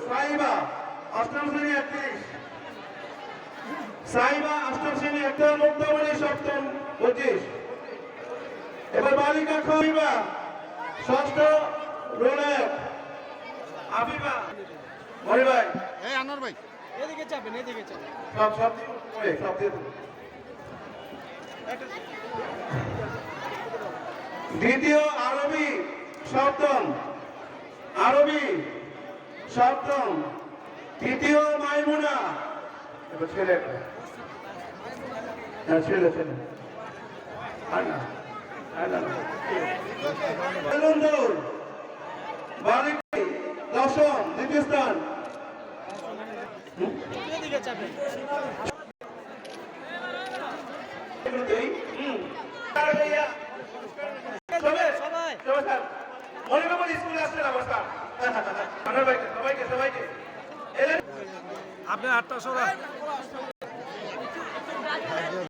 সাইবা অষ্টম শ্রেণী 31, সাইবা অষ্টম শ্রেণী 1, মুক্তমণি সপ্তম 25। এবার বালিকা খাইবা ষষ্ঠ রোল 1 আফিফা মনি ভাই এই আনোয়ার ভাই এদিকে যাবেন সব দিয়ে দ্বিতীয় আরবি সপ্তম তৃতীয় মাইমুনা এবার ছেলে ছেলে বালিকা দশম দ্বিতীয় স্থান। আপনি 8টা সবাই